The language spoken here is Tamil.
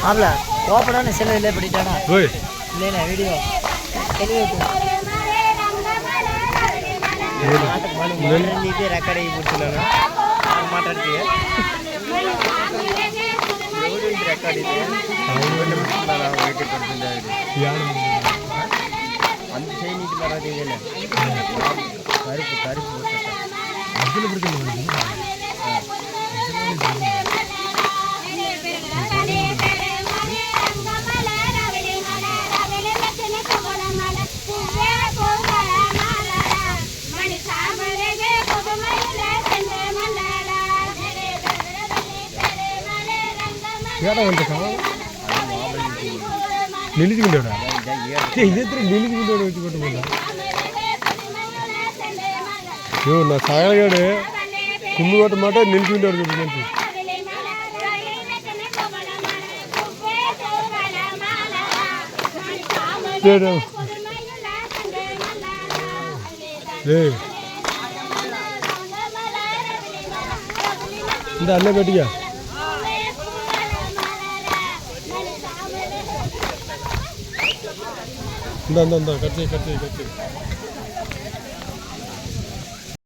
ஆப்ல ஓப்பனான செல்ல இல்லை படிட்டானா இல்லைண்ணா வீடியோ ரெக்கார்ட் ஆகி போட்டுருக்காங்க மாட்டாட்டு ரெக்கார்ட் அந்த செய்திட்டு வராதீங்க கருப்பு கருப்பு அதில் பிடிக்க నిలుచుకుంటాడా ఇద్దరు నిలుచుకుంటాడు వచ్చి నా సాగలగాడు కుమ్మి కొట్టమాట నిలుచుకుంటాడు చెప్పి இந்த அண்ணே பேட்டியா இந்த கட்டி